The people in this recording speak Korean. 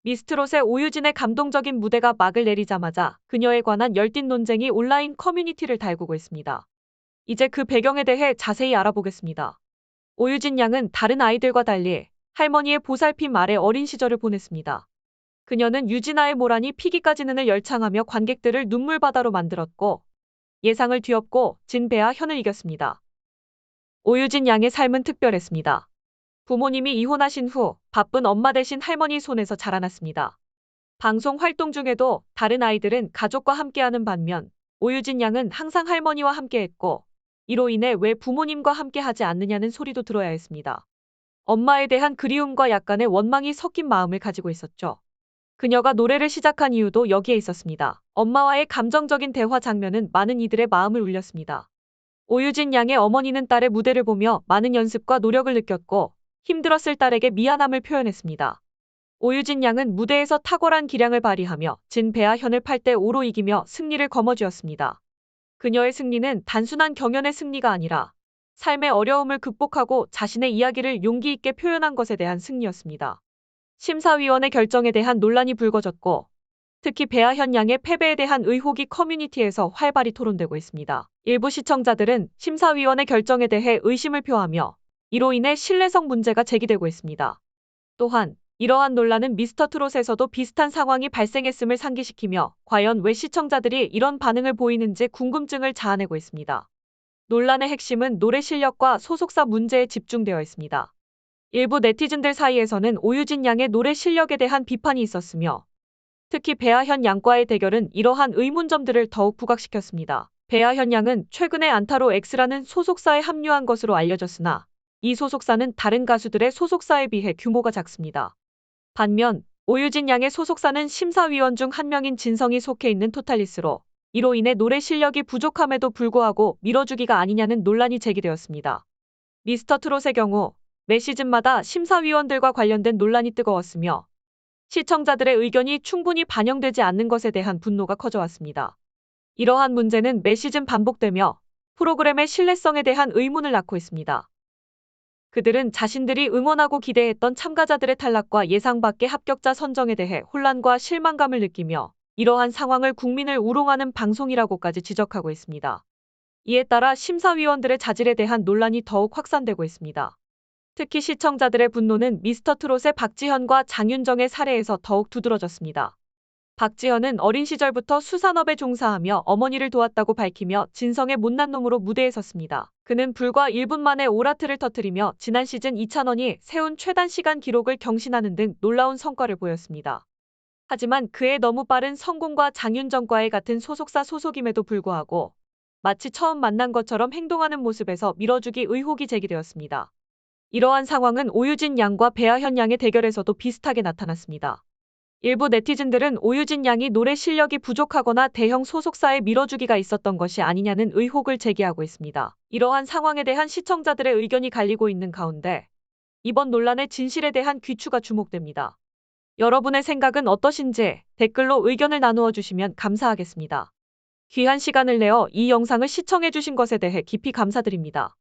미스트롯의 오유진의 감동적인 무대가 막을 내리자마자 그녀에 관한 열띤 논쟁이 온라인 커뮤니티를 달구고 있습니다. 이제 그 배경에 대해 자세히 알아보겠습니다. 오유진 양은 다른 아이들과 달리 할머니의 보살핌 아래 어린 시절을 보냈습니다. 그녀는 유진아의 모란이 피기까지는을 열창하며 관객들을 눈물바다로 만들었고 예상을 뒤엎고 진 배아 현을 이겼습니다. 오유진 양의 삶은 특별했습니다. 부모님이 이혼하신 후 바쁜 엄마 대신 할머니 손에서 자라났습니다. 방송 활동 중에도 다른 아이들은 가족과 함께하는 반면 오유진 양은 항상 할머니와 함께했고 이로 인해 왜 부모님과 함께하지 않느냐는 소리도 들어야 했습니다. 엄마에 대한 그리움과 약간의 원망이 섞인 마음을 가지고 있었죠. 그녀가 노래를 시작한 이유도 여기에 있었습니다. 엄마와의 감정적인 대화 장면은 많은 이들의 마음을 울렸습니다. 오유진 양의 어머니는 딸의 무대를 보며 많은 연습과 노력을 느꼈고 힘들었을 딸에게 미안함을 표현했습니다. 오유진 양은 무대에서 탁월한 기량을 발휘하며 진 배아 현을 8대5로 이기며 승리를 거머쥐었습니다. 그녀의 승리는 단순한 경연의 승리가 아니라 삶의 어려움을 극복하고 자신의 이야기를 용기 있게 표현한 것에 대한 승리였습니다. 심사위원의 결정에 대한 논란이 불거졌고 특히 배아현 양의 패배에 대한 의혹이 커뮤니티에서 활발히 토론되고 있습니다. 일부 시청자들은 심사위원의 결정에 대해 의심을 표하며 이로 인해 신뢰성 문제가 제기되고 있습니다. 또한 이러한 논란은 미스터트롯에서도 비슷한 상황이 발생했음을 상기시키며 과연 왜 시청자들이 이런 반응을 보이는지 궁금증을 자아내고 있습니다. 논란의 핵심은 노래 실력과 소속사 문제에 집중되어 있습니다. 일부 네티즌들 사이에서는 오유진 양의 노래 실력에 대한 비판이 있었으며 특히 배아현 양과의 대결은 이러한 의문점들을 더욱 부각시켰습니다. 배아현 양은 최근에 안타로 X라는 소속사에 합류한 것으로 알려졌으나 이 소속사는 다른 가수들의 소속사에 비해 규모가 작습니다. 반면 오유진 양의 소속사는 심사위원 중 한 명인 진성이 속해 있는 토탈리스로 이로 인해 노래 실력이 부족함에도 불구하고 밀어주기가 아니냐는 논란이 제기되었습니다. 미스터트롯의 경우 매 시즌마다 심사위원들과 관련된 논란이 뜨거웠으며 시청자들의 의견이 충분히 반영되지 않는 것에 대한 분노가 커져왔습니다. 이러한 문제는 매 시즌 반복되며 프로그램의 신뢰성에 대한 의문을 낳고 있습니다. 그들은 자신들이 응원하고 기대했던 참가자들의 탈락과 예상 밖의 합격자 선정에 대해 혼란과 실망감을 느끼며 이러한 상황을 국민을 우롱하는 방송이라고까지 지적하고 있습니다. 이에 따라 심사위원들의 자질에 대한 논란이 더욱 확산되고 있습니다. 특히 시청자들의 분노는 미스터트롯의 박지현과 장윤정의 사례에서 더욱 두드러졌습니다. 박지현은 어린 시절부터 수산업에 종사하며 어머니를 도왔다고 밝히며 진성의 못난 놈으로 무대에 섰습니다. 그는 불과 1분 만에 오라트를 터뜨리며 지난 시즌 이찬원이 세운 최단 시간 기록을 경신하는 등 놀라운 성과를 보였습니다. 하지만 그의 너무 빠른 성공과 장윤정과의 같은 소속사 소속임에도 불구하고 마치 처음 만난 것처럼 행동하는 모습에서 밀어주기 의혹이 제기되었습니다. 이러한 상황은 오유진 양과 배아현 양의 대결에서도 비슷하게 나타났습니다. 일부 네티즌들은 오유진 양이 노래 실력이 부족하거나 대형 소속사에 밀어주기가 있었던 것이 아니냐는 의혹을 제기하고 있습니다. 이러한 상황에 대한 시청자들의 의견이 갈리고 있는 가운데 이번 논란의 진실에 대한 귀추가 주목됩니다. 여러분의 생각은 어떠신지 댓글로 의견을 나누어 주시면 감사하겠습니다. 귀한 시간을 내어 이 영상을 시청해 주신 것에 대해 깊이 감사드립니다.